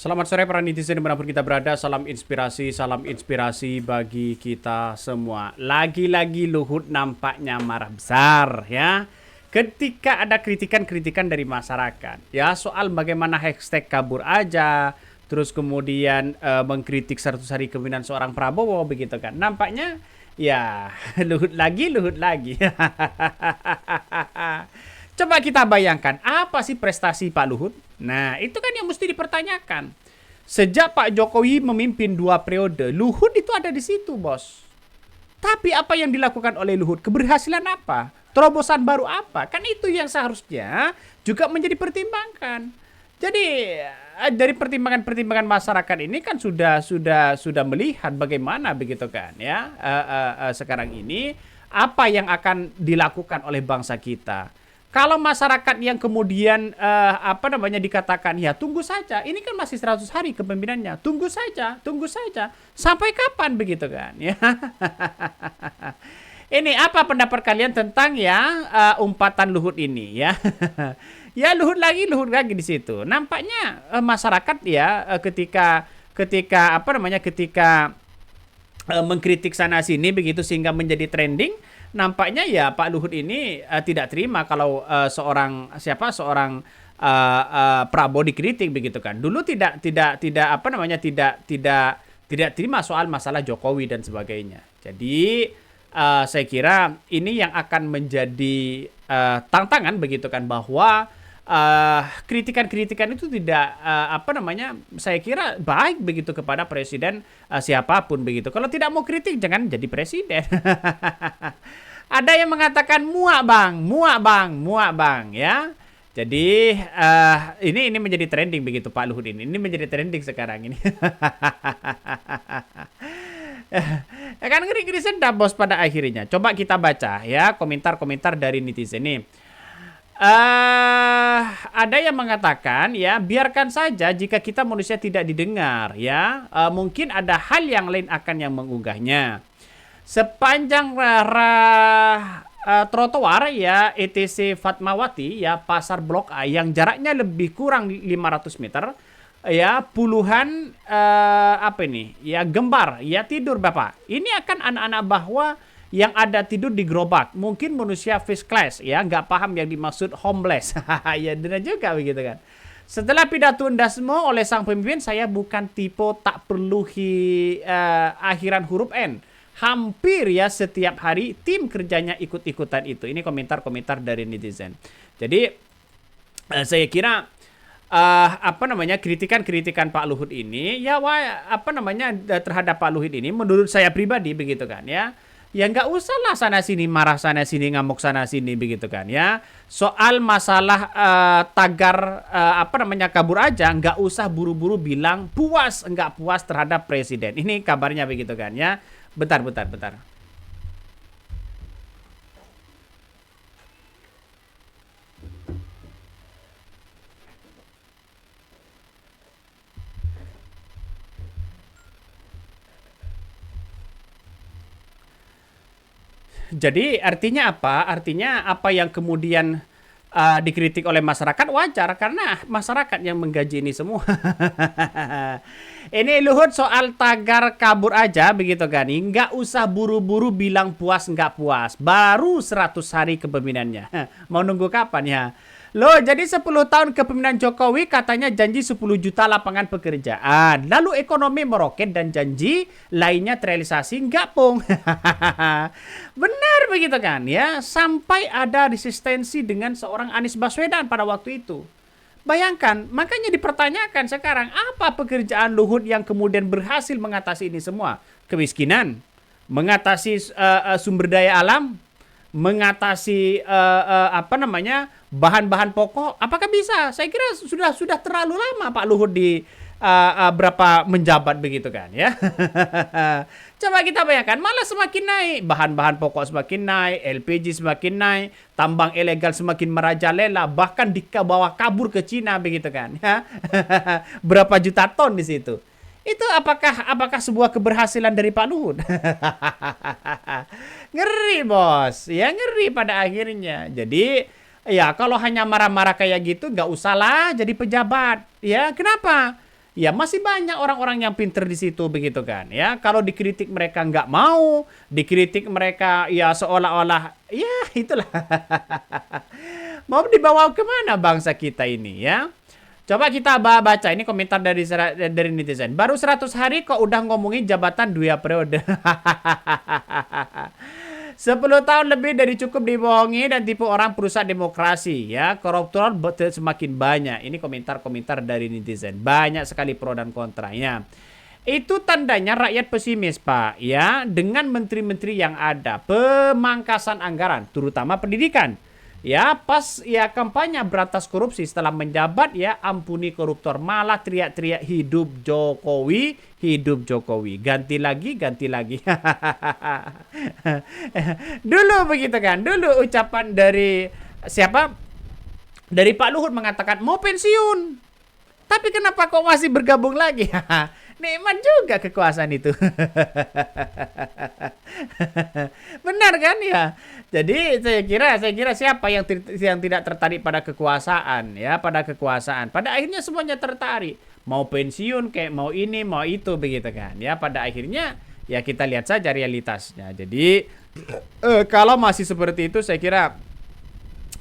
Selamat sore para netizen dimanapun kita berada. Salam inspirasi bagi kita semua. Lagi-lagi Luhut nampaknya marah besar ya. Ketika ada kritikan-kritikan dari masyarakat ya soal bagaimana hashtag kabur aja, terus kemudian mengkritik 100 hari kepemimpinan seorang Prabowo begitu kan. Nampaknya ya Luhut lagi. Coba kita bayangkan, apa sih prestasi Pak Luhut? Nah, itu kan yang mesti dipertanyakan. Sejak Pak Jokowi memimpin 2 periode, Luhut itu ada di situ, bos. Tapi apa yang dilakukan oleh Luhut? Keberhasilan apa? Terobosan baru apa? Kan itu yang seharusnya juga menjadi pertimbangan. Jadi dari pertimbangan-pertimbangan masyarakat ini kan sudah melihat bagaimana begitu kan ya sekarang ini apa yang akan dilakukan oleh bangsa kita. Kalau masyarakat yang kemudian dikatakan ya tunggu saja, ini kan masih 100 hari kepemimpinannya, tunggu saja, sampai kapan begitu kan ya. Ini apa pendapat kalian tentang ya umpatan Luhut ini ya? Ya Luhut lagi di situ. Nampaknya masyarakat ya ketika mengkritik sana sini begitu sehingga menjadi trending. Nampaknya ya Pak Luhut ini tidak terima kalau seorang Prabowo dikritik begitu kan. Dulu tidak terima soal masalah Jokowi dan sebagainya. Jadi saya kira ini yang akan menjadi tantangan begitu kan bahwa kritikan-kritikan itu tidak saya kira baik begitu kepada presiden siapapun begitu. Kalau tidak mau kritik jangan jadi presiden. Ada yang mengatakan muak bang ya. Jadi ini menjadi trending begitu Pak Luhut ini. Ini menjadi trending sekarang ini. Kan ngeri-ngeri sedap bos pada akhirnya. Coba kita baca ya komentar-komentar dari netizen nih. Ada yang mengatakan ya biarkan saja jika kita manusia tidak didengar ya. Mungkin ada hal yang lain akan yang mengunggahnya. Sepanjang trotoar ya ETC Fatmawati ya Pasar Blok A yang jaraknya lebih kurang 500 meter ya puluhan gembar ya tidur Bapak. Ini akan anak-anak bahwa yang ada tidur di gerobak, mungkin manusia first class ya nggak paham yang dimaksud homeless. Ya benar juga begitu kan. Setelah pidato Ndasmo oleh sang pemimpin, saya bukan tipe tak perlu akhiran huruf N. Hampir ya setiap hari tim kerjanya ikut-ikutan itu. Ini komentar-komentar dari netizen. Jadi saya kira kritikan-kritikan Pak Luhut ini ya terhadap Pak Luhut ini menurut saya pribadi begitu kan ya. Ya nggak usah lah sana sini marah sana sini ngamuk sana sini begitu kan ya. Soal masalah tagar kabur aja nggak usah buru-buru bilang nggak puas terhadap presiden. Ini kabarnya begitu kan ya. Bentar. Jadi artinya apa? Artinya apa yang kemudian dikritik oleh masyarakat wajar karena masyarakat yang menggaji ini semua. Ini Luhut soal tagar kabur aja begitu kan. Nggak usah buru-buru bilang puas nggak puas. Baru 100 hari kepemimpinannya. Mau nunggu kapan ya? Loh, jadi 10 tahun kepemimpinan Jokowi katanya janji 10 juta lapangan pekerjaan. Lalu ekonomi meroket dan janji lainnya terrealisasi nggak pung. Benar begitu kan ya. Sampai ada resistensi dengan seorang Anies Baswedan pada waktu itu. Bayangkan, makanya dipertanyakan sekarang apa pekerjaan Luhut yang kemudian berhasil mengatasi ini semua? Kemiskinan, mengatasi sumber daya alam, mengatasi bahan-bahan pokok. Apakah bisa? Saya kira sudah terlalu lama Pak Luhut di berapa menjabat begitu kan ya. Coba kita bayangkan malah semakin naik, bahan-bahan pokok semakin naik, LPG semakin naik, tambang ilegal semakin merajalela, bahkan dibawa kabur ke Cina begitu kan ya. Berapa juta ton di situ. Itu apakah sebuah keberhasilan dari Pak Luhut? Ngeri bos, ya ngeri pada akhirnya. Jadi ya kalau hanya marah-marah kayak gitu nggak usah lah jadi pejabat. Ya kenapa? ya masih banyak orang-orang yang pinter di situ begitu kan ya. Kalau dikritik mereka nggak mau, dikritik mereka ya seolah-olah ya itulah. Mau dibawa kemana bangsa kita ini ya? Coba kita baca ini komentar dari netizen. Baru 100 hari kok udah ngomongin jabatan 2 periode. 10 tahun lebih dari cukup dibohongi dan tipu orang perusahaan demokrasi ya. Koruptor semakin banyak. Ini komentar-komentar dari netizen. Banyak sekali pro dan kontranya. Itu tandanya rakyat pesimis, Pak, ya, dengan menteri-menteri yang ada. Pemangkasan anggaran, terutama pendidikan. Ya, pas ya kampanye berantas korupsi setelah menjabat ya ampuni koruptor, malah teriak-teriak hidup Jokowi, hidup Jokowi. Ganti lagi, ganti lagi. Dulu begitu kan. Dulu ucapan dari siapa? Dari Pak Luhut mengatakan mau pensiun. Tapi kenapa kok masih bergabung lagi? Nikmat juga kekuasaan itu. Benar kan ya? Jadi saya kira siapa yang tidak tertarik pada kekuasaan ya, pada kekuasaan. Pada akhirnya semuanya tertarik. Mau pensiun kayak mau ini, mau itu begitu kan. Ya, pada akhirnya ya kita lihat saja realitasnya. Jadi kalau masih seperti itu saya kira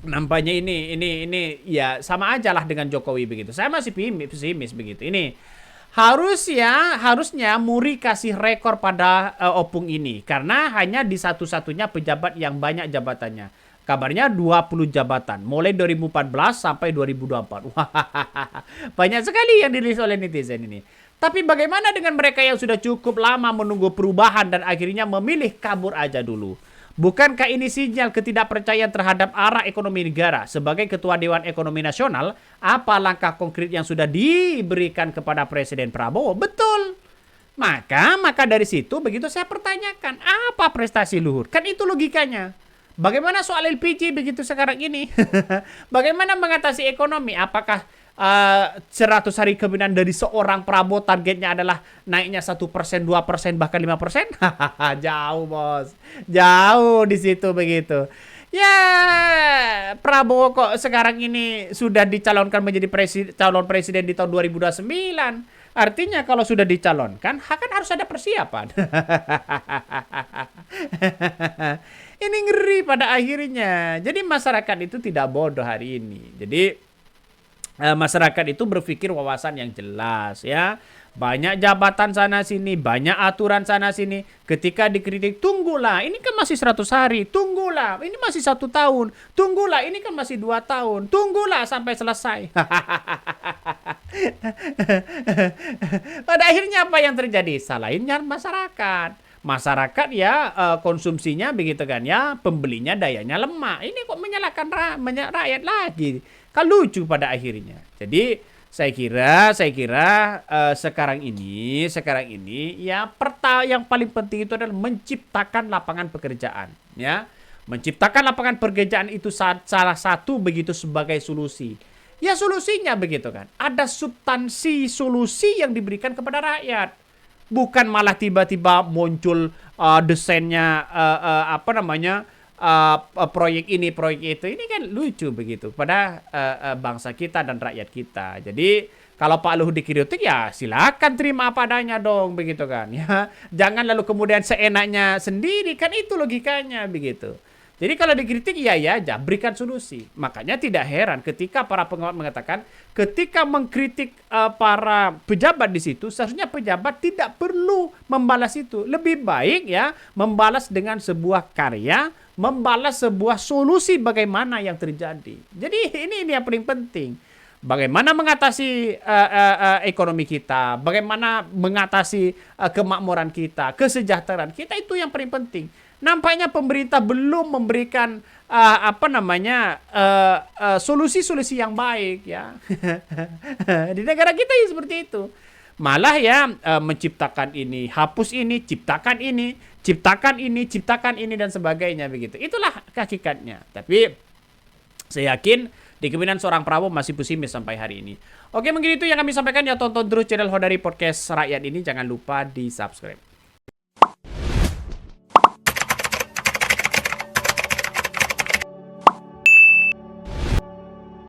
nampaknya ini ya sama aja lah dengan Jokowi begitu. Saya masih pesimis begitu. Ini harusnya Muri kasih rekor pada Opung ini karena hanya di satu-satunya pejabat yang banyak jabatannya. Kabarnya 20 jabatan mulai 2014 sampai 2024. Banyak sekali yang dirilis oleh netizen ini. Tapi bagaimana dengan mereka yang sudah cukup lama menunggu perubahan dan akhirnya memilih kabur aja dulu? Bukankah ini sinyal ketidakpercayaan terhadap arah ekonomi negara? Sebagai Ketua Dewan Ekonomi Nasional, apa langkah konkret yang sudah diberikan kepada Presiden Prabowo? Betul. Maka dari situ begitu saya pertanyakan, apa prestasi Luhut? Kan itu logikanya. Bagaimana soal LPG begitu sekarang ini? Bagaimana mengatasi ekonomi? Apakah 100 hari kemudian dari seorang Prabowo targetnya adalah naiknya 1%, 2%, bahkan 5%? Jauh, bos. Jauh di situ begitu. Ya, Prabowo kok sekarang ini sudah dicalonkan menjadi calon presiden di tahun 2029. Artinya kalau sudah dicalonkan, kan harus ada persiapan. Ini ngeri pada akhirnya. Jadi masyarakat itu tidak bodoh hari ini. Jadi masyarakat itu berpikir wawasan yang jelas ya. Banyak jabatan sana sini, banyak aturan sana sini. Ketika dikritik, tunggulah, ini kan masih 100 hari. Tunggulah, ini masih 1 tahun. Tunggulah, ini kan masih 2 tahun. Tunggulah sampai selesai. Pada akhirnya apa yang terjadi? Salahinnya masyarakat. Masyarakat ya konsumsinya begitu kan ya, pembelinya dayanya lemah. Ini kok menyalahkan rakyat lagi. Kan lucu pada akhirnya. Jadi saya kira sekarang ini ya yang paling penting itu adalah menciptakan lapangan pekerjaan ya. Menciptakan lapangan pekerjaan itu salah satu begitu sebagai solusi. Ya solusinya begitu kan. Ada substansi solusi yang diberikan kepada rakyat. Bukan malah tiba-tiba muncul desainnya proyek ini, proyek itu. Ini kan lucu begitu pada bangsa kita dan rakyat kita. Jadi kalau Pak Luhut dikritik ya silakan terima apa adanya dong begitu kan ya. Jangan lalu kemudian seenaknya sendiri, kan itu logikanya begitu. Jadi kalau dikritik ya aja, berikan solusi. Makanya tidak heran ketika para pengamat mengatakan ketika mengkritik para pejabat di situ, seharusnya pejabat tidak perlu membalas itu. Lebih baik ya membalas dengan sebuah karya, membalas sebuah solusi bagaimana yang terjadi. Jadi ini yang paling penting. Bagaimana mengatasi ekonomi kita, bagaimana mengatasi kemakmuran kita, kesejahteraan kita, itu yang paling penting. Nampaknya pemerintah belum memberikan solusi-solusi yang baik ya. Di negara kita ya seperti itu. Malah ya menciptakan ini, hapus ini, ciptakan ini, ciptakan ini dan sebagainya begitu. Itulah hakikatnya. Tapi saya yakin di kepemimpinan seorang Prabowo masih pesimis sampai hari ini. Oke, mungkin itu yang kami sampaikan ya. Tonton terus channel Hodari Podcast Rakyat ini. Jangan lupa di subscribe.